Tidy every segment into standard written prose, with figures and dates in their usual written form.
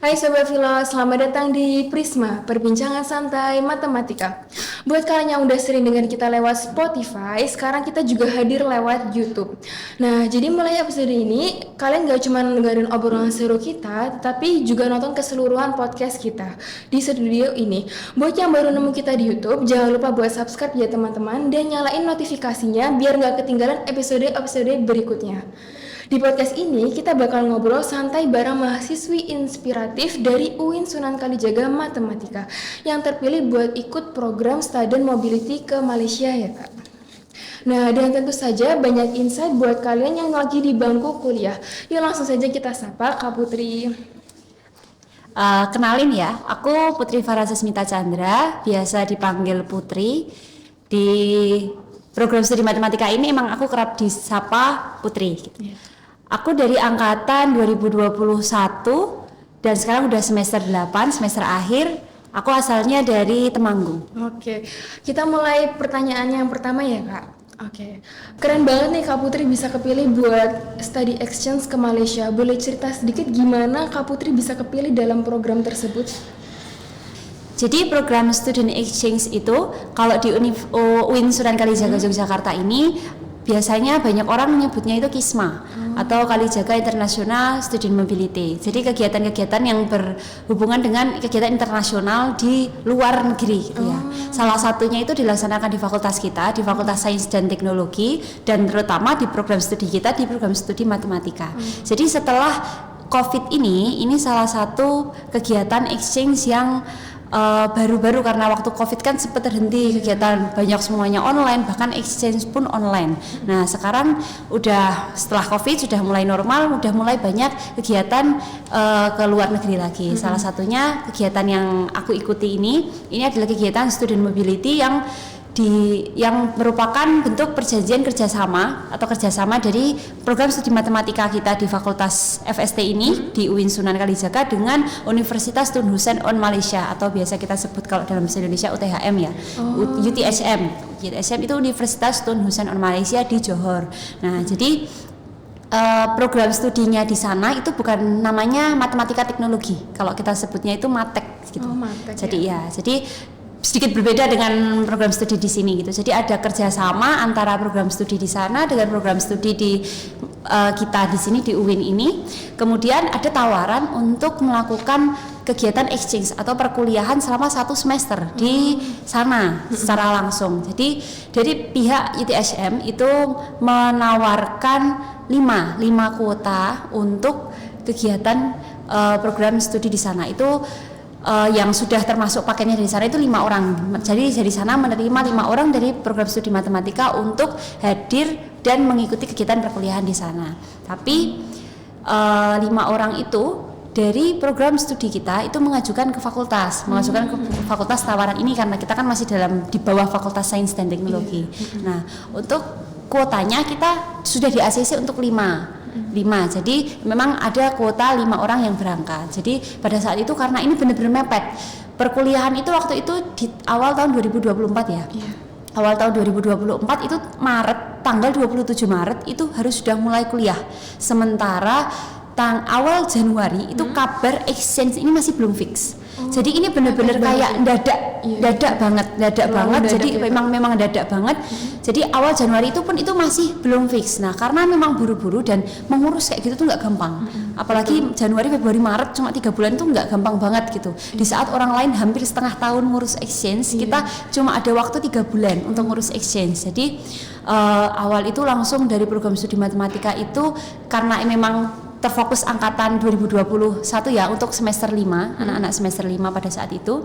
Hai Sobat Filo, selamat datang di Prisma, Perbincangan Santai Matematika. Buat kalian yang udah sering dengar kita lewat Spotify, sekarang kita juga hadir lewat YouTube. Nah, jadi mulai episode ini, kalian gak cuma dengerin obrolan seru kita, tapi juga nonton keseluruhan podcast kita di studio ini. Buat yang baru nemu kita di YouTube, jangan lupa buat subscribe ya teman-teman, dan nyalain notifikasinya biar gak ketinggalan episode-episode berikutnya. Di podcast ini kita bakal ngobrol santai bareng mahasiswi inspiratif dari UIN Sunan Kalijaga Matematika yang terpilih buat ikut program Student Mobility ke Malaysia ya Kak. Nah, dan tentu saja banyak insight buat kalian yang lagi di bangku kuliah. Yuk langsung saja kita sapa Kak Putri. Kenalin ya, aku Putri Farah Sasmita Chandra, biasa dipanggil Putri. Di program studi matematika ini emang aku kerap disapa Putri gitu. Aku dari angkatan 2021 dan sekarang udah semester 8, semester akhir. Aku asalnya dari Temanggung. Oke, kita mulai pertanyaan yang pertama ya Kak. Oke, keren banget nih Kak Putri bisa kepilih buat study exchange ke Malaysia. Boleh cerita sedikit gimana Kak Putri bisa kepilih dalam program tersebut? Jadi program student exchange itu kalau di UIN Sunan Kalijaga Yogyakarta ini biasanya banyak orang menyebutnya itu KISMA atau Kalijaga International Student Mobility. Jadi kegiatan-kegiatan yang berhubungan dengan kegiatan internasional di luar negeri gitu ya. Salah satunya itu dilaksanakan di fakultas kita, di Fakultas Sains dan Teknologi, dan terutama di program studi kita di program studi matematika. Jadi setelah COVID ini salah satu kegiatan exchange yang baru-baru karena waktu COVID kan sempat terhenti kegiatan, banyak semuanya online, bahkan exchange pun online. Nah sekarang udah setelah COVID sudah mulai normal, udah mulai banyak kegiatan ke luar negeri lagi. Salah satunya kegiatan yang aku ikuti ini adalah kegiatan student mobility yang merupakan bentuk perjanjian kerjasama dari program studi matematika kita di Fakultas FST ini di UIN Sunan Kalijaga dengan Universitas Tun Hussein On Malaysia atau biasa kita sebut kalau dalam bahasa Indonesia UTHM ya, UTHM. UTHM itu Universitas Tun Hussein On Malaysia di Johor. Nah jadi program studinya di sana itu bukan namanya matematika teknologi, kalau kita sebutnya itu matek gitu. Jadi jadi sedikit berbeda dengan program studi di sini gitu. Jadi ada kerjasama antara program studi di sana dengan program studi di kita di sini di UIN ini. Kemudian ada tawaran untuk melakukan kegiatan exchange atau perkuliahan selama 1 semester di sana secara langsung. Jadi dari pihak UTHM itu menawarkan 5 kuota untuk kegiatan program studi di sana. Itu yang sudah termasuk paketnya dari sana itu 5 orang. Jadi dari sana menerima 5 orang dari program studi matematika untuk hadir dan mengikuti kegiatan perkuliahan di sana. Tapi 5 orang itu dari program studi kita itu mengajukan ke fakultas tawaran ini karena kita kan masih di bawah Fakultas Sains dan Teknologi. Nah, untuk kuotanya kita sudah di ACC untuk 5. Jadi memang ada kuota 5 orang yang berangkat. Jadi pada saat itu karena ini benar-benar mepet. Perkuliahan itu waktu itu di awal tahun 2024 ya. Awal tahun 2024 itu Maret, tanggal 27 Maret itu harus sudah mulai kuliah. Sementara awal Januari itu kabar exchange ini masih belum fix. Jadi ini benar-benar kayak dadak banget. Jadi ya, memang dadak banget. Jadi awal Januari itu pun itu masih belum fix. Nah, karena memang buru-buru dan mengurus kayak gitu tuh nggak gampang. Apalagi Januari, Februari, Maret cuma 3 bulan tuh nggak gampang banget gitu. Di saat orang lain hampir setengah tahun ngurus exchange, kita cuma ada waktu 3 bulan untuk ngurus exchange. Jadi awal itu langsung dari program studi matematika itu karena memang terfokus angkatan 2021 ya untuk semester 5, anak-anak semester 5 pada saat itu.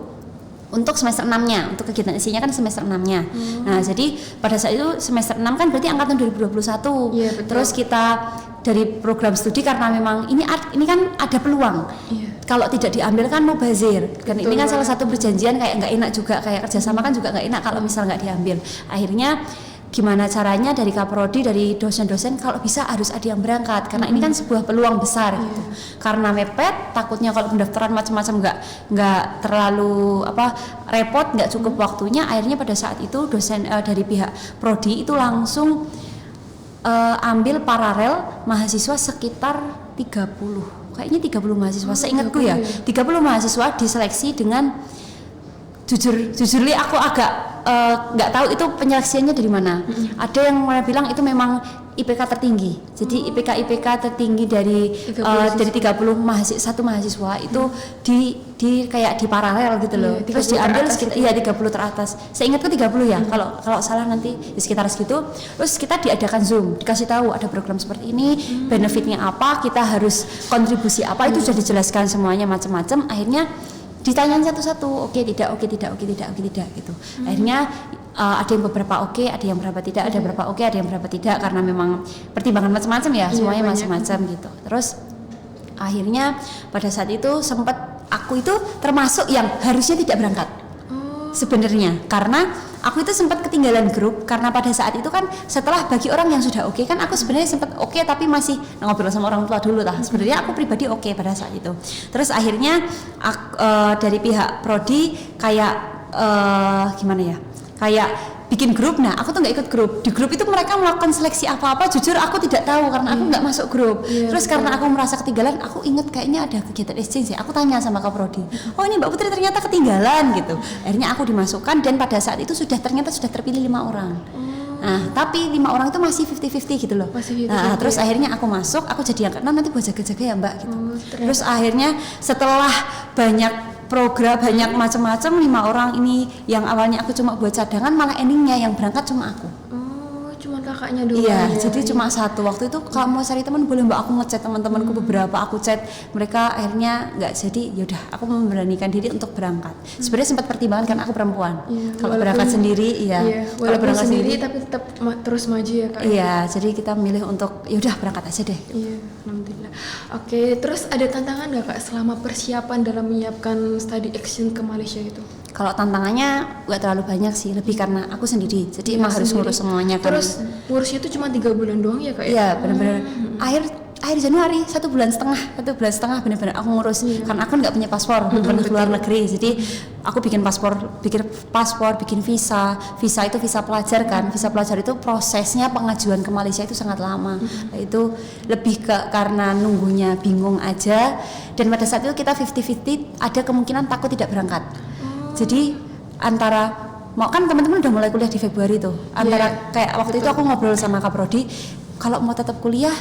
Untuk semester 6-nya, untuk kegiatan isinya kan semester 6-nya. Nah, jadi pada saat itu semester 6 kan berarti angkatan 2021. Terus kita dari program studi karena memang ini kan ada peluang. Kalau tidak diambil kan mau bazir. Kan ini kan salah satu perjanjian kayak nggak enak juga, kayak kerjasama kan juga nggak enak kalau misal nggak diambil. Akhirnya gimana caranya dari Kaprodi, dari dosen-dosen kalau bisa harus ada yang berangkat karena ini kan sebuah peluang besar gitu. Karena mepet, takutnya kalau pendaftaran macam-macam nggak terlalu repot, nggak cukup waktunya. Akhirnya pada saat itu dosen dari pihak prodi itu langsung ambil paralel mahasiswa sekitar 30 kayaknya 30 mahasiswa, seingatku 30 ya. ya. 30 mahasiswa diseleksi dengan jujur li aku agak nggak tahu itu penyeleksiannya dari mana. Ada yang bilang itu memang IPK tertinggi. Jadi IPK tertinggi dari 30 mahasiswa itu di kayak di paralel gitu loh. Iya, Terus 30 diambil teratas sekitar gitu. 30 teratas. Seingatku 30 ya. Kalau salah nanti di sekitar segitu. Terus kita diadakan Zoom, dikasih tahu ada program seperti ini, benefitnya apa, kita harus kontribusi apa, itu sudah dijelaskan semuanya macam-macam. Akhirnya ditanyain satu-satu, oke tidak gitu. Akhirnya ada yang beberapa oke, ada yang berapa tidak, ada berapa oke, ada yang berapa tidak, karena memang pertimbangan macam-macam ya, semuanya banyak. macam-macam gitu. Terus akhirnya pada saat itu sempat aku itu termasuk yang harusnya tidak berangkat sebenarnya, karena aku itu sempat ketinggalan grup, karena pada saat itu kan setelah bagi orang yang sudah oke kan aku sebenarnya sempat oke tapi masih ngobrol sama orang tua dulu lah. Sebenarnya aku pribadi oke pada saat itu. Terus akhirnya dari pihak prodi kayak gimana ya, kayak bikin grup. Nah aku tuh nggak ikut grup. Di grup itu mereka melakukan seleksi apa-apa, jujur aku tidak tahu karena aku nggak masuk grup. Terus karena aku merasa ketinggalan, aku inget kayaknya ada kegiatan exchange ya. Aku tanya sama Kak Prodi, oh ini Mbak Putri ternyata ketinggalan gitu. Akhirnya aku dimasukkan dan pada saat itu ternyata sudah terpilih 5 orang. Nah, tapi 5 orang itu masih 50-50 gitu loh. Masih 50-50 Nah, terus ya. akhirnya aku masuk, aku jadi yang keenam, nanti buat jaga-jaga ya Mbak gitu. Terus akhirnya setelah banyak program, banyak macam-macam, 5 orang ini yang awalnya aku cuma buat cadangan, malah endingnya yang berangkat cuma aku. Cuma kakaknya doang. Iya, ya. jadi cuma satu. Waktu itu kalau mau cari teman boleh Mbak, aku ngechat teman-temanku beberapa, aku chat mereka, akhirnya nggak jadi. Yaudah, aku memberanikan diri untuk berangkat. Sebenarnya sempat pertimbangan kan aku perempuan. Iya, Kalau walaupun- berangkat sendiri, iya. Kalau Walaupun berangkat sendiri tapi tetap terus maju ya Kak. iya. Jadi kita milih untuk yaudah berangkat aja deh. Iya, alhamdulillah. Oke, terus ada tantangan nggak Kak selama persiapan dalam menyiapkan study exchange ke Malaysia itu? Kalau tantangannya nggak terlalu banyak sih, lebih karena aku sendiri. Jadi Iya, emang harus sendiri. ngurus semuanya kan. Terus ngurusnya itu cuma 3 bulan doang ya Kak ya? Iya benar-benar akhir Januari 1 bulan setengah benar-benar aku ngurus karena aku nggak punya paspor pernah keluar negeri, jadi aku bikin paspor, bikin visa itu visa pelajar kan. Visa pelajar itu prosesnya pengajuan ke Malaysia itu sangat lama. Itu lebih karena nunggunya bingung aja, dan pada saat itu kita 50-50, ada kemungkinan takut tidak berangkat. Jadi antara mau kan teman-teman udah mulai kuliah di Februari tuh, antara kayak waktu itu aku ngobrol sama Kak Prodi, kalau mau tetap kuliah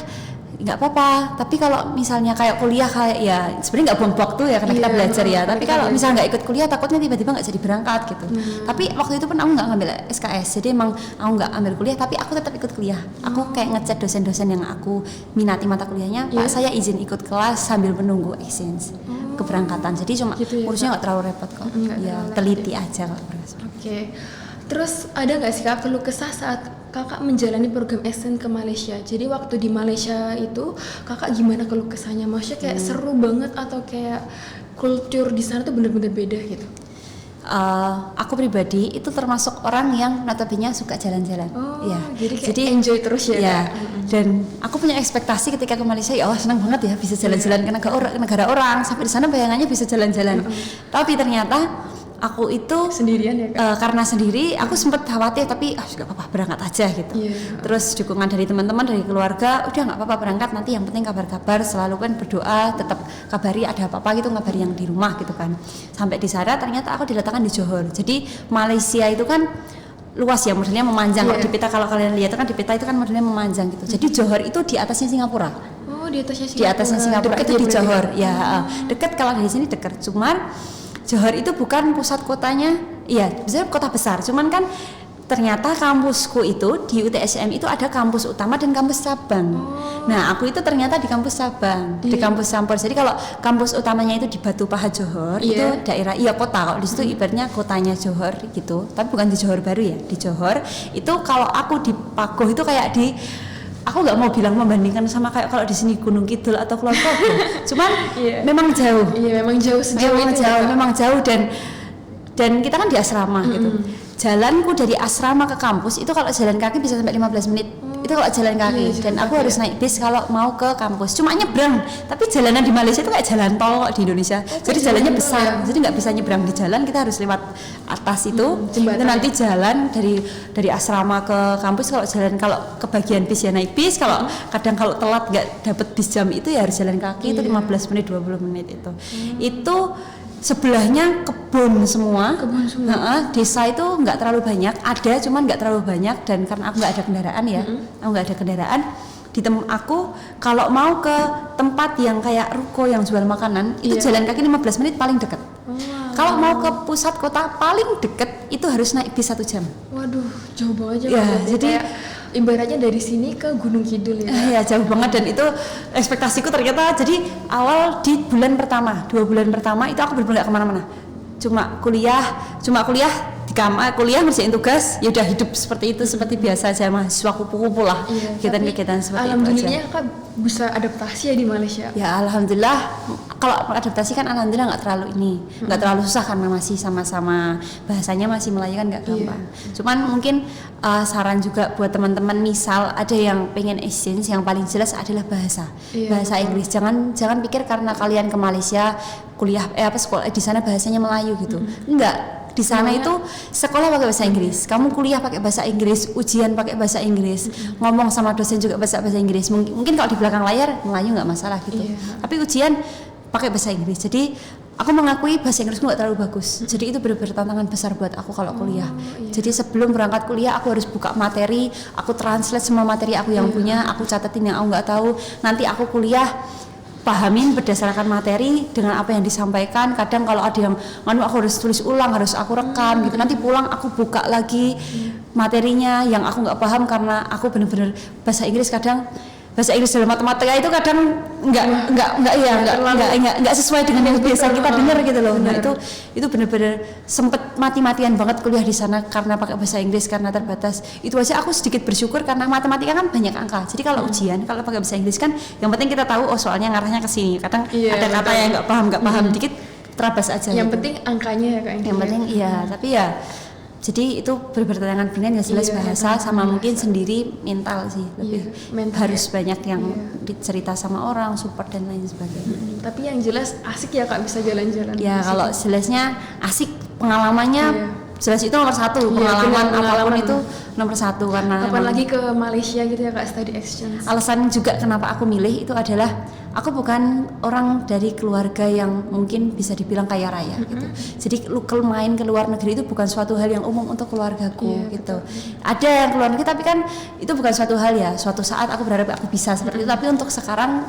nggak apa-apa, tapi kalau misalnya kayak kuliah kayak ya sebenarnya nggak buang waktu ya karena kita belajar ya, tapi kalau misalnya nggak ikut kuliah takutnya tiba-tiba nggak jadi berangkat gitu. Tapi waktu itu pun aku nggak ngambil SKS, jadi emang aku nggak ambil kuliah tapi aku tetap ikut kuliah. Aku kayak ngechat dosen-dosen yang aku minati mata kuliahnya, Pak saya izin ikut kelas sambil menunggu exchange keberangkatan, jadi cuma Gitu ya, urusnya nggak terlalu repot kok. Nggak Ya terlalu teliti aja kalau berasa. Oke. Terus ada nggak sih Kak keluh kesah saat Kakak menjalani program exchange ke Malaysia? Jadi waktu di Malaysia itu Kakak gimana keluh kesahnya? Maksudnya kayak seru banget atau kayak kultur di sana tuh bener-bener beda gitu? Aku pribadi itu termasuk orang yang notabene suka jalan-jalan. Oh, jadi kayak enjoy terus ya, ya. Kak? Dan aku punya ekspektasi ketika ke Malaysia, ya Allah senang banget ya bisa jalan-jalan ke negara orang, sampai di sana bayangannya bisa jalan-jalan. Tapi ternyata aku itu Sendirian ya Kak? karena sendiri, aku sempat khawatir tapi juga apa-apa berangkat aja gitu. Terus dukungan dari teman-teman, dari keluarga, udah nggak apa-apa berangkat, nanti yang penting kabar-kabar, selalu kan berdoa, tetap kabari ada apa-apa gitu, ngabari yang di rumah gitu kan. Sampai di sana ternyata aku diletakkan di Johor. Jadi Malaysia itu kan luas ya, modelnya memanjang. Di peta kalau kalian lihat kan di peta itu kan modelnya memanjang gitu. Jadi Johor itu di atasnya Singapura. Oh, di atasnya Di atasnya Singapura Deket itu di berarti, Johor. Kak? Ya, dekat, kalau dari sini dekat. Cuman Johor itu bukan pusat kotanya, iya, sebenarnya kota besar. Cuman kan ternyata kampusku itu di UTSM itu ada kampus utama dan kampus cabang. Nah, aku itu ternyata di kampus cabang, di kampus campur. Jadi kalau kampus utamanya itu di Batu Pahat Johor, itu daerah kota. Kalau di situ ibaratnya kotanya Johor gitu. Tapi bukan di Johor Baru ya, di Johor. Itu kalau aku di Pagoh itu kayak di, aku nggak mau bilang membandingkan sama kayak kalau di sini Gunung Kidul atau Kulon Progo. Cuman memang jauh. Iya, memang jauh sejauh itu. Memang jauh dan kita kan di asrama gitu. Jalanku dari asrama ke kampus itu kalau jalan kaki bisa sampai 15 menit. Itu kalau jalan kaki, Iya, dan jalan aku kaki harus ya. naik bis kalau mau ke kampus. Cuma nyebrang, tapi jalanan di Malaysia itu kayak jalan tol kok di Indonesia. Jadi kayak jalannya jalan tol besar, ya? jadi nggak bisa nyebrang di jalan, kita harus lewat atas itu. jembatan Itu nanti jalan dari asrama ke kampus. Kalau jalan kalau ke bagian bis ya naik bis. Kalau kadang kalau telat nggak dapet bis jam itu ya harus jalan kaki. Itu 15 menit 20 menit itu. Itu sebelahnya kebun semua. Desa itu nggak terlalu banyak, ada cuman nggak terlalu banyak, dan karena aku nggak ada kendaraan ya, aku nggak ada kendaraan. Aku kalau mau ke tempat yang kayak ruko yang jual makanan itu jalan kaki 15 menit paling dekat. Kalau mau ke pusat kota paling deket itu harus naik bis 1 jam. Waduh, jauh banget Ya, Kak. jadi Kayak ibaratnya dari sini ke Gunung Kidul ya. ya jauh banget, dan itu ekspektasiku ternyata. Jadi awal di bulan pertama, 2 bulan pertama itu aku benar-benar nggak kemana-mana. Cuma kuliah di kamar, kuliah ngerjain tugas, ya udah hidup seperti itu, seperti biasa aja, mahasiswa kupu-kupu lah, kegiatan-kegiatan seperti itu aja. Alhamdulillah Kak bisa adaptasi ya di Malaysia. Ya alhamdulillah, kalau adaptasi kan alhamdulillah nggak terlalu nggak terlalu susah karena masih sama-sama bahasanya masih Melayu kan nggak gampang. Cuman mungkin saran juga buat teman-teman, misal ada yang pengen exchange, yang paling jelas adalah bahasa Inggris. Jangan pikir karena kalian ke Malaysia kuliah sekolah di sana bahasanya Melayu gitu. Enggak. Di sana itu sekolah pakai bahasa Inggris, kamu kuliah pakai bahasa Inggris, ujian pakai bahasa Inggris, ngomong sama dosen juga bahasa Inggris. Mungkin kalau di belakang layar Melayu nggak masalah gitu, tapi ujian pakai bahasa Inggris. Jadi aku mengakui bahasa Inggrisku nggak terlalu bagus. Jadi itu benar-benar tantangan besar buat aku kalau kuliah. Jadi sebelum berangkat kuliah aku harus buka materi, aku translate semua materi aku yang punya, aku catetin yang aku nggak tahu. Nanti aku kuliah pahamin berdasarkan materi dengan apa yang disampaikan. Kadang kalau ada yang aku harus tulis ulang, harus aku rekam gitu. Nanti pulang aku buka lagi materinya yang aku nggak paham, karena aku benar-benar bahasa Inggris dalam matematika itu kadang nggak sesuai dengan yang biasa kita dengar gitu loh. Nah itu benar-benar sempet mati-matian banget kuliah di sana karena pakai bahasa Inggris, karena terbatas. Itu aja aku sedikit bersyukur karena matematika kan banyak angka. Jadi kalau ujian kalau pakai bahasa Inggris kan yang penting kita tahu soalnya ngarahnya ke sini. Kadang ada kata yang nggak paham dikit terabas aja. Yang gitu. penting angkanya ya Kak. Yang penting tapi ya. Jadi itu bertentangan benar, jelas bahasa sama mungkin sendiri mental sih, lebih harus banyak yang dicerita sama orang, support dan lain sebagainya. Tapi yang jelas asik ya Kak, bisa jalan-jalan. Ya kalau jelasnya asik, pengalamannya jelas itu nomor 1, pengalaman apapun itu nomor 1 karena kapan lagi ke Malaysia gitu ya Kak, study exchange. Alasan juga kenapa aku milih itu adalah aku bukan orang dari keluarga yang mungkin bisa dibilang kaya raya gitu. Jadi main ke luar negeri itu bukan suatu hal yang umum untuk keluargaku gitu. Ada yang keluar negeri tapi kan itu bukan suatu hal ya. Suatu saat aku berharap aku bisa seperti itu, tapi untuk sekarang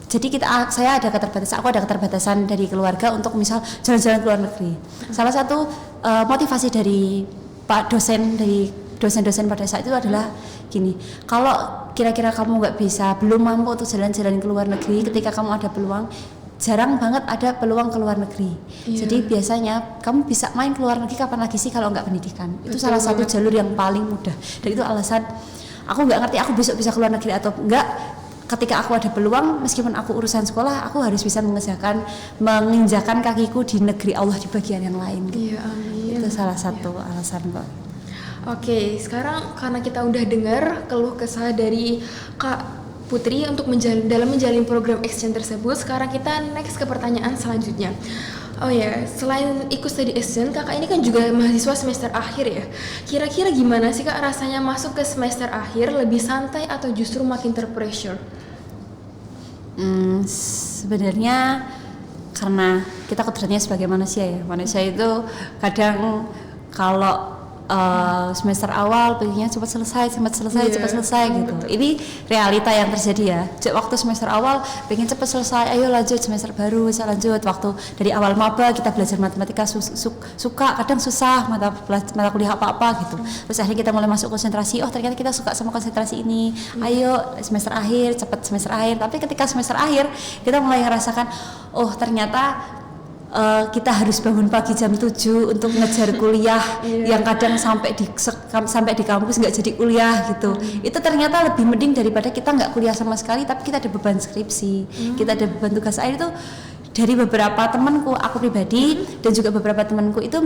jadi saya ada keterbatasan, aku ada keterbatasan dari keluarga untuk misal jalan-jalan ke luar negeri. Salah satu motivasi dari Pak dosen, dari dosen-dosen pada saat itu adalah gini, kalau kira-kira kamu nggak bisa, belum mampu untuk jalan-jalan ke luar negeri, ketika kamu ada peluang, jarang banget ada peluang ke luar negeri. Jadi biasanya kamu bisa main ke luar negeri kapan lagi sih kalau nggak pendidikan. Itu salah satu jalur yang paling mudah. Dan itu alasan aku nggak ngerti aku besok bisa ke luar negeri atau enggak. Ketika aku ada peluang, meskipun aku urusan sekolah, aku harus bisa menginjakan kakiku di negeri Allah di bagian yang lain. Gitu. Amin. Itu salah satu alasan kok. Oke, sekarang karena kita udah dengar keluh kesah dari Kak Putri untuk dalam menjalin program exchange tersebut, sekarang kita next ke pertanyaan selanjutnya. Oh ya, selain ikut study exchange, kakak ini kan juga mahasiswa semester akhir ya. Kira-kira gimana sih Kak rasanya masuk ke semester akhir, lebih santai atau justru makin terpressure? Sebenarnya karena kita kodratnya sebagai manusia ya. Manusia itu kadang kalau semester awal pengennya cepat selesai gitu. Betul. Ini realita yang terjadi ya. Waktu semester awal pengen cepat selesai, ayo lanjut semester baru, saya lanjut. Waktu dari awal maba kita belajar matematika suka, kadang susah mata kuliah apa-apa gitu. Terus akhirnya kita mulai masuk konsentrasi, oh ternyata kita suka sama konsentrasi ini. Ayo semester akhir, cepat semester akhir. Tapi ketika semester akhir kita mulai ngerasakan, oh ternyata kita harus bangun pagi jam 7 untuk ngejar kuliah yang kadang sampai di kampus nggak jadi kuliah gitu. Itu ternyata lebih mending daripada kita nggak kuliah sama sekali tapi kita ada beban skripsi, kita ada beban tugas akhir. Itu dari beberapa temanku, aku pribadi dan juga beberapa temanku itu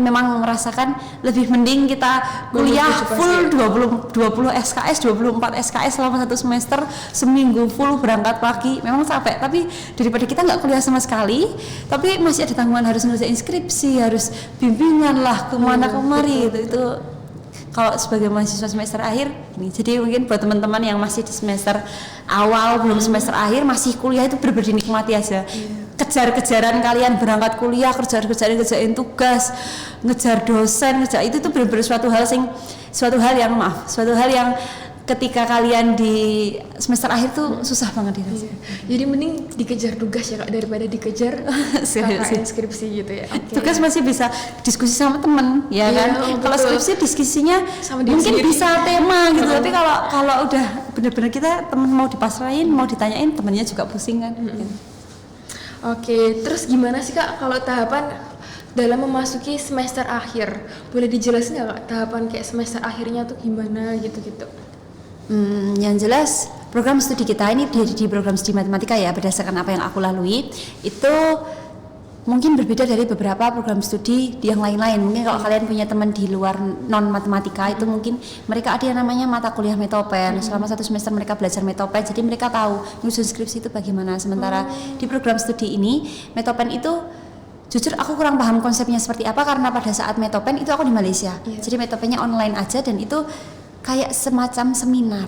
memang merasakan lebih mending kita kuliah full 20 SKS, 24 SKS selama 1 semester, seminggu full berangkat pagi. Memang capek, tapi daripada kita nggak kuliah sama sekali, tapi masih ada tanggungan harus ngerjain skripsi, harus bimbingan lah kemana kemari itu kalau sebagai mahasiswa semester akhir ini. Jadi mungkin buat teman-teman yang masih di semester awal belum semester akhir masih kuliah itu benar-benar dinikmati aja. Kejar-kejaran kalian berangkat kuliah, kerjain tugas, ngejar dosen, itu tuh benar-benar suatu hal yang ketika kalian di semester akhir tuh susah banget dirasain. Jadi mending dikejar tugas ya Kak daripada dikejar KKN skripsi gitu ya. Okay. Tugas masih bisa diskusi sama temen ya kan. Kalau skripsi diskusinya sama mungkin sendiri. bisa tema gitu. Tapi kalau udah benar-benar kita temen mau dipasrahin, mau ditanyain, temennya juga pusing kan. Gitu. Oke, terus gimana sih Kak kalau tahapan dalam memasuki semester akhir? Boleh dijelasin nggak Kak tahapan kayak semester akhirnya tuh gimana gitu-gitu? Yang jelas program studi kita ini di program studi matematika ya, berdasarkan apa yang aku lalui itu mungkin berbeda dari beberapa program studi yang lain-lain. Mungkin kalau kalian punya teman di luar non matematika itu mungkin mereka ada yang namanya mata kuliah metopen. Selama 1 semester mereka belajar metopen, jadi mereka tahu nyusun skripsi itu bagaimana. Sementara di program studi ini metopen itu jujur aku kurang paham konsepnya seperti apa, karena pada saat metopen itu aku di Malaysia. Jadi metopennya online aja dan itu kayak semacam seminar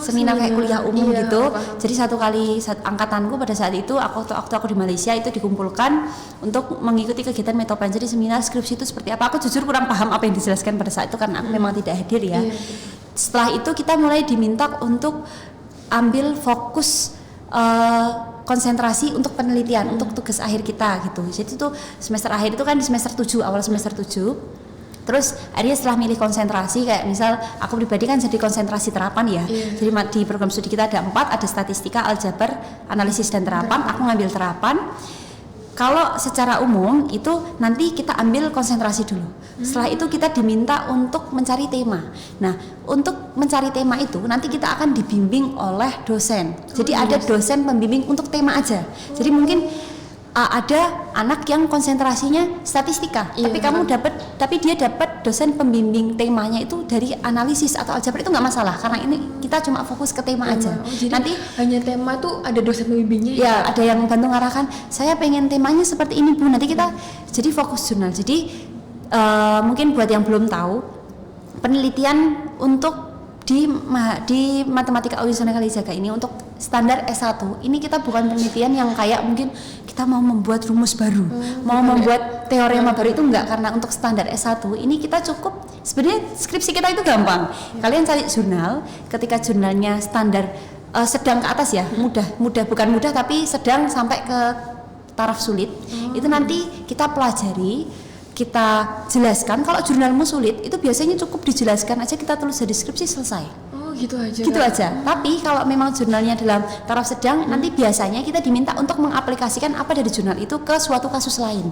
kayak kuliah umum gitu. Jadi satu angkatanku pada saat itu waktu aku di Malaysia itu dikumpulkan untuk mengikuti kegiatan metopen. Jadi seminar skripsi itu seperti apa, aku jujur kurang paham apa yang dijelaskan pada saat itu karena aku memang tidak hadir ya. Setelah itu kita mulai diminta untuk ambil fokus konsentrasi untuk penelitian, untuk tugas akhir kita gitu. Jadi itu semester akhir itu kan di semester 7, awal semester 7. Terus akhirnya setelah milih konsentrasi, kayak misal aku pribadi kan jadi konsentrasi terapan ya. Jadi di program studi kita ada 4, ada statistika, aljabar, analisis dan terapan. Aku ngambil terapan. Kalau secara umum itu nanti kita ambil konsentrasi dulu. Setelah itu kita diminta untuk mencari tema. Nah, untuk mencari tema itu nanti kita akan dibimbing oleh dosen. Jadi ada dosen pembimbing untuk tema aja. Jadi mungkin ada anak yang konsentrasinya statistika, tapi dia dapat dosen pembimbing temanya itu dari analisis atau aljabar, itu nggak masalah karena ini kita cuma fokus ke tema aja. Jadi nanti hanya tema tuh ada dosen pembimbingnya ya, ada yang bantu ngarahkan, saya pengen temanya seperti ini Bu, nanti kita jadi fokus jurnal. Jadi mungkin buat yang belum tahu, penelitian untuk di matematika UIN Sunan Kalijaga ini untuk standar S1 ini kita bukan penelitian yang kayak mungkin kita mau membuat rumus baru, mau membuat teorema baru, itu enggak. Karena untuk standar S1 ini kita cukup, sebenarnya skripsi kita itu gampang. Kalian cari jurnal, ketika jurnalnya standar sedang ke atas ya, mudah bukan mudah tapi sedang sampai ke taraf sulit, itu nanti kita pelajari, kita jelaskan. Kalau jurnalmu sulit itu biasanya cukup dijelaskan aja, kita tulis di deskripsi, selesai. Gitu aja. Gitu aja. Tapi kalau memang jurnalnya dalam taraf sedang, nanti biasanya kita diminta untuk mengaplikasikan apa dari jurnal itu ke suatu kasus lain.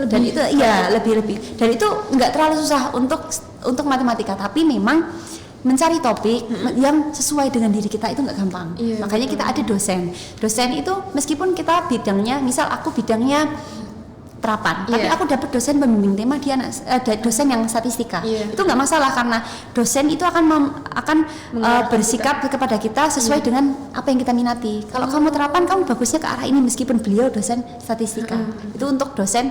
Dan itu ya lebih. Dan itu nggak terlalu susah untuk matematika, tapi memang mencari topik yang sesuai dengan diri kita itu nggak gampang. Makanya kita ada dosen. Dosen itu meskipun kita bidangnya, misal aku bidangnya terapan, tapi aku dapat dosen pembimbing tema, dia dosen yang statistika, itu nggak masalah karena dosen itu akan bersikap kepada kita sesuai dengan apa yang kita minati. Kalau kamu terapan, kamu bagusnya ke arah ini, meskipun beliau dosen statistika. Itu untuk dosen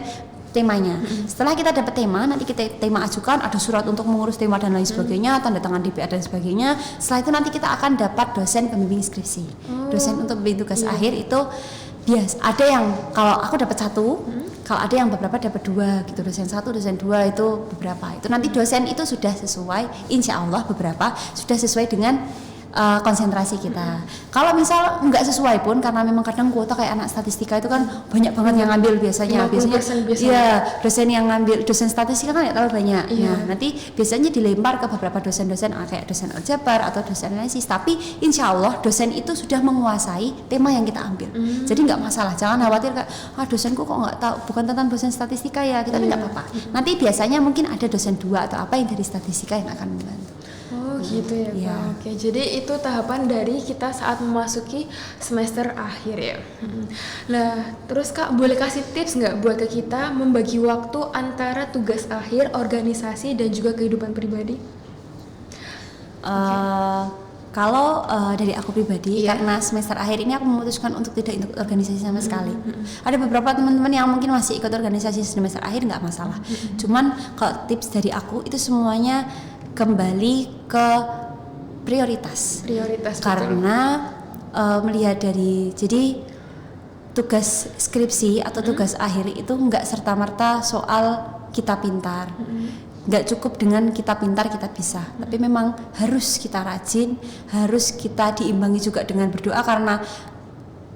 temanya. Setelah kita dapat tema, nanti kita tema ajukan, ada surat untuk mengurus tema dan lain sebagainya, tanda tangan DPA dan sebagainya. Setelah itu nanti kita akan dapat dosen pembimbing skripsi. Dosen untuk pembimbing tugas akhir itu bias. Ada yang kalau aku dapat 1, kalau ada yang beberapa dapat 2 gitu, dosen 1, dosen 2 itu beberapa. Itu nanti dosen itu sudah sesuai, insya Allah beberapa sudah sesuai dengan konsentrasi kita. Kalau misal nggak sesuai pun, karena memang kadang kuota kayak anak statistika itu kan banyak banget yang ngambil biasanya. Iya, dosen yang ngambil, dosen statistika kan nggak terlalu banyak. Nah, nanti biasanya dilempar ke beberapa dosen-dosen kayak dosen aljabar atau dosen analisis. Tapi insya Allah dosen itu sudah menguasai tema yang kita ambil. Jadi nggak masalah, jangan khawatir kayak dosenku kok nggak tahu, bukan tentang dosen statistika ya, kita nggak apa-apa. Nanti biasanya mungkin ada dosen 2 atau apa yang dari statistika yang akan membantu. Gitu ya, Iya. Pak. Oke, jadi itu tahapan dari kita saat memasuki semester akhir ya. Nah, terus Kak, boleh kasih tips nggak buat ke kita membagi waktu antara tugas akhir, organisasi, dan juga kehidupan pribadi? Kalau dari aku pribadi, Iya. karena semester akhir ini aku memutuskan untuk tidak ikut organisasi sama sekali. Ada beberapa teman-teman yang mungkin masih ikut organisasi semester akhir, nggak masalah. Cuman kalau tips dari aku itu semuanya kembali ke prioritas. Prioritas, betul. Karena melihat dari, jadi tugas skripsi atau tugas akhir itu nggak serta-merta soal kita pintar. Nggak cukup dengan kita pintar kita bisa, tapi memang harus kita rajin, harus kita diimbangi juga dengan berdoa, karena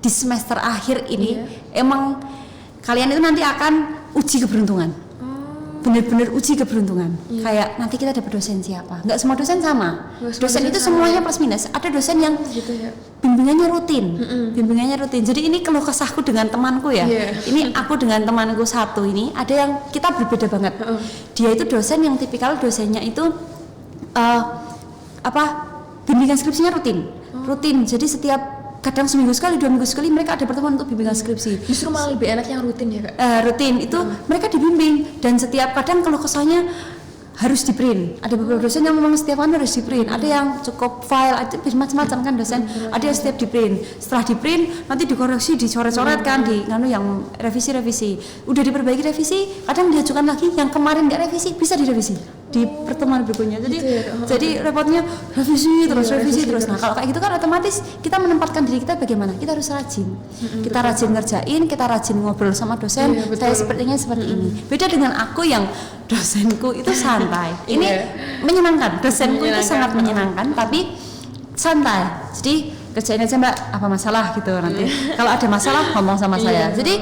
di semester akhir ini emang kalian itu nanti akan uji keberuntungan. Bener-bener uji keberuntungan. Kayak nanti kita dapat dosen siapa? Nggak semua dosen sama. Nggak semua Dosen dosen itu sama. semuanya plus minus. Ada dosen yang Gitu ya. bimbingannya rutin. Jadi ini keluh kesahku dengan temanku ya. Iya. Ini aku dengan temanku satu ini ada yang kita berbeda banget. Dia itu dosen yang tipikal dosennya itu bimbingan skripsinya rutin. Jadi setiap kadang seminggu sekali, 2 minggu sekali mereka ada pertemuan untuk bimbingan skripsi. Justru malah lebih enak yang rutin ya, Kak? Rutin itu mereka dibimbing, dan setiap kadang keluh kesahnya harus di print. Ada beberapa dosen yang memang setiap kan harus di print. Ada yang cukup file, ada macam-macam kan dosen. Ada yang setiap di print. Setelah di print nanti dikoreksi, dicoret-coret kan, di yang revisi. Udah diperbaiki revisi, kadang diajukan lagi yang kemarin nggak revisi bisa direvisi di pertemuan berikutnya. Jadi repotnya revisi terus. Nah, kalau kayak gitu kan otomatis kita menempatkan diri kita bagaimana? Kita harus rajin. Kita rajin ngerjain, kita rajin ngobrol sama dosen. Iya, betul. Saya sepertinya seperti ini. Beda dengan aku yang dosenku itu santai. Ini menyenangkan. Dosenku itu sangat menyenangkan, tapi santai. Jadi kerjain aja Mbak, apa masalah gitu nanti. Kalau ada masalah ngomong sama saya. Jadi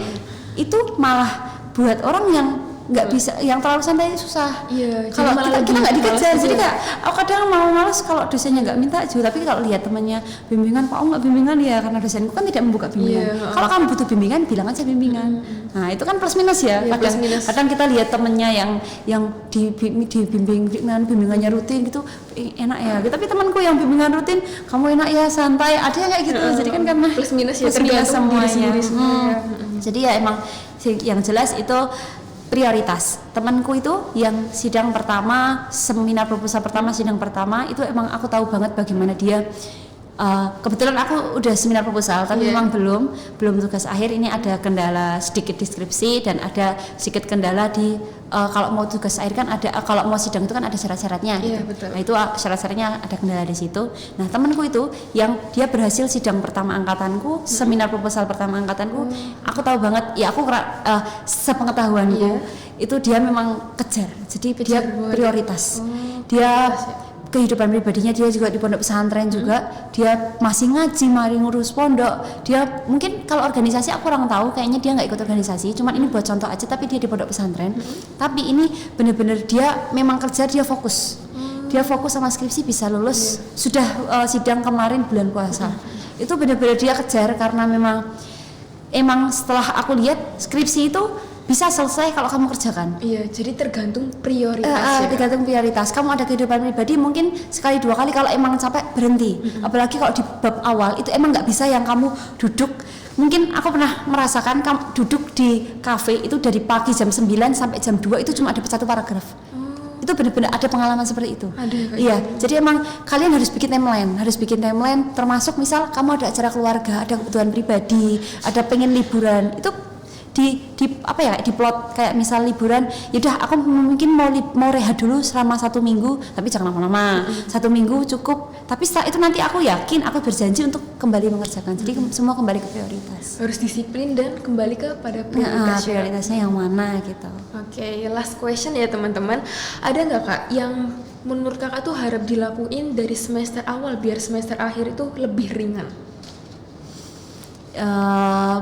itu malah buat orang yang nggak bisa, yang terlalu santai susah. Iya, Kalau jadi malah kita nggak lebih dikejar, males jadi gitu. kayak aku kadang mau males kalau dosennya nggak minta juga. Tapi kalau lihat temannya bimbingan, Pak nggak bimbingan ya, karena dosenku kan tidak membuka bimbingan. Iya, Kalau kamu butuh bimbingan, bilang aja bimbingan. Nah itu kan plus minus ya. Iya, plus minus. Kadang kita lihat temennya yang dibimbing dengan bimbingannya rutin gitu, enak ya. Tapi temanku yang bimbingan rutin, kamu enak ya santai. Ada yang kayak gitu. Jadi kan karena plus minus ya, plus minus tergantung diri sendiri semua ya. Jadi ya emang yang jelas itu prioritas. Temanku itu yang sidang pertama, seminar proposal pertama, sidang pertama itu emang aku tahu banget bagaimana dia. Kebetulan aku udah seminar proposal, tapi memang belum tugas akhir. Ini ada kendala sedikit deskripsi dan ada sedikit kendala di kalau mau tugas akhir kan ada, kalau mau sidang itu kan ada syarat-syaratnya gitu. Betul. Nah itu syarat-syaratnya ada kendala di situ. Nah temanku itu yang dia berhasil sidang pertama angkatanku, seminar proposal pertama angkatanku, aku tahu banget. Ya aku sepengetahuanku itu dia memang kejar. Jadi dia prioritas. Dia kehidupan pribadinya dia juga di pondok pesantren juga, dia masih ngaji, mari ngurus pondok. Dia mungkin kalau organisasi aku kurang tahu, kayaknya dia nggak ikut organisasi, cuman ini buat contoh aja. Tapi dia di pondok pesantren, tapi ini bener-bener dia memang kerja, dia fokus. Dia fokus sama skripsi, bisa lulus. Sudah sidang kemarin bulan puasa. Itu bener-bener dia kejar, karena emang setelah aku lihat skripsi itu bisa selesai kalau kamu kerjakan. Iya, jadi tergantung prioritas ya. Tergantung prioritas. Kamu ada kehidupan pribadi mungkin sekali 2 kali, kalau emang capek berhenti. Apalagi kalau di bab awal itu emang nggak bisa yang kamu duduk. Mungkin aku pernah merasakan kamu duduk di kafe itu dari pagi jam 9 sampai jam 2 itu cuma ada 1 paragraf. Itu benar-benar ada pengalaman seperti itu. Iya, jadi emang kalian harus bikin timeline, termasuk misal kamu ada acara keluarga, ada kebutuhan pribadi, ada pengen liburan, itu di plot kayak misal liburan, yaudah aku mungkin mau rehat dulu selama 1 minggu, tapi jangan lama-lama. 1 minggu cukup. Tapi setelah itu nanti aku yakin aku berjanji untuk kembali mengerjakan. Jadi semua kembali ke prioritas. Harus disiplin dan kembali kepada prioritas. Prioritasnya yang mana gitu. Oke, last question ya teman-teman. Ada nggak Kak yang menurut Kakak tuh harap dilakuin dari semester awal biar semester akhir itu lebih ringan?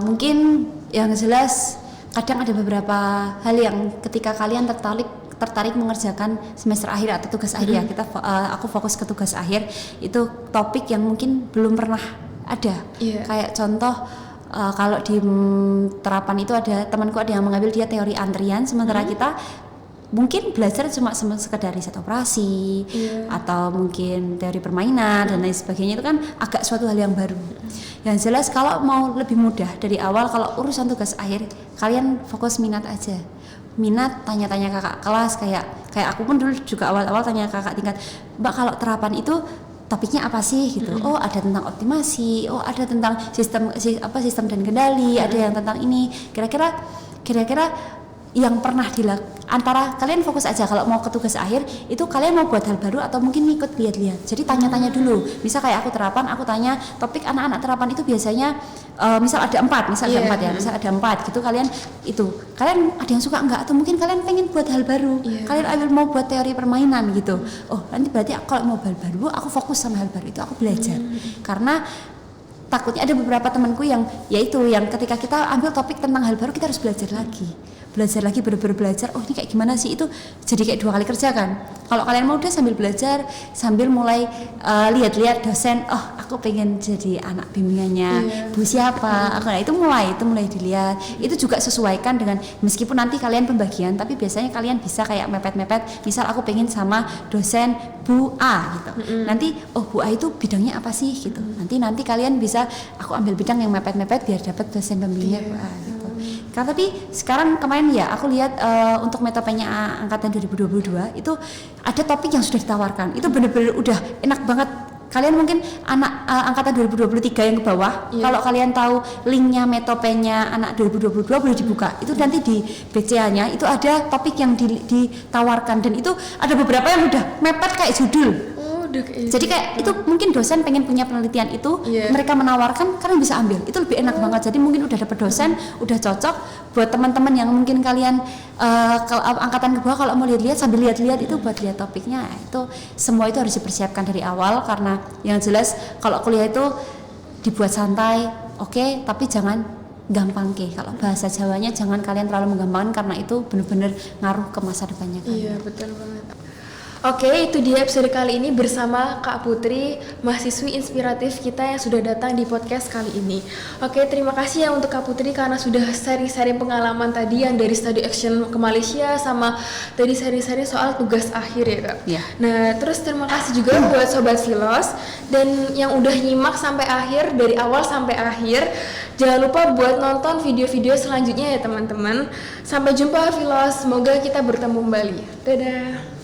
Mungkin yang jelas kadang ada beberapa hal yang ketika kalian tertarik mengerjakan semester akhir atau tugas akhir ya, aku fokus ke tugas akhir, itu topik yang mungkin belum pernah ada. Kayak contoh kalau di terapan itu ada temanku ada yang mengambil dia teori antrian, sementara kita mungkin belajar cuma sekedar riset operasi atau mungkin teori permainan dan lain sebagainya, itu kan agak suatu hal yang baru. Yang jelas kalau mau lebih mudah dari awal, kalau urusan tugas akhir kalian fokus minat aja. Minat, tanya-tanya kakak kelas, kayak aku pun dulu juga awal-awal tanya kakak tingkat, Mbak kalau terapan itu topiknya apa sih gitu. Oh, ada tentang optimasi, oh ada tentang sistem dan kendali, ada yang tentang ini. Kira-kira yang pernah antara kalian fokus aja kalau mau ke tugas akhir itu kalian mau buat hal baru atau mungkin ikut lihat-lihat. Jadi tanya-tanya dulu. Misal kayak aku terapan, aku tanya topik anak-anak terapan itu biasanya misal ada 4 gitu, kalian ada yang suka enggak, atau mungkin kalian pengen buat hal baru, kalian mau buat teori permainan gitu. Oh, nanti berarti kalau mau hal baru aku fokus sama hal baru itu, aku belajar. Karena takutnya ada beberapa temanku yang ketika kita ambil topik tentang hal baru kita harus belajar lagi, bener-bener belajar. Oh, ini kayak gimana sih, itu jadi kayak 2 kali kerja kan. Kalau kalian mau udah sambil belajar, sambil mulai lihat-lihat dosen, oh aku pengen jadi anak bimbingannya Bu siapa, itu mulai dilihat. Itu juga sesuaikan dengan, meskipun nanti kalian pembagian, tapi biasanya kalian bisa kayak mepet-mepet. Misal aku pengen sama dosen Bu A gitu. Nanti Bu A itu bidangnya apa sih gitu. Nanti kalian bisa aku ambil bidang yang mepet-mepet biar dapat dosen pembimbingnya Bu A gitu. Karena tapi sekarang kemarin aku lihat untuk metapenya angkatan 2022 itu ada topik yang sudah ditawarkan. Itu benar-benar udah enak banget. Kalian mungkin anak angkatan 2023 yang ke bawah, kalau kalian tahu linknya metopenya anak 2022 boleh dibuka. Itu nanti di BCA-nya itu ada topik yang ditawarkan, dan itu ada beberapa yang udah mepet kayak judul. Jadi kayak itu mungkin dosen pengen punya penelitian itu, mereka menawarkan, kalian bisa ambil. Itu lebih enak banget. Jadi mungkin udah dapet dosen, udah cocok buat teman-teman yang mungkin kalian angkatan ke bawah, kalau mau lihat-lihat sambil lihat-lihat itu buat lihat topiknya. Itu semua itu harus dipersiapkan dari awal, karena yang jelas kalau kuliah itu dibuat santai, oke, tapi jangan gampang ke. Kalau bahasa Jawanya jangan kalian terlalu menggampangkan, karena itu benar-benar ngaruh ke masa depannya kalian. Iya, betul banget. Oke, itu dia episode kali ini bersama Kak Putri, mahasiswi inspiratif kita yang sudah datang di podcast kali ini. Oke, terima kasih ya untuk Kak Putri karena sudah sharing-sharing pengalaman tadi yang dari study action ke Malaysia, sama tadi sharing-sharing soal tugas akhir ya Kak. Nah, terus terima kasih juga buat Sobat Filos dan yang udah nyimak sampai akhir, dari awal sampai akhir. Jangan lupa buat nonton video-video selanjutnya ya teman-teman. Sampai jumpa Filos, semoga kita bertemu kembali. Dadah.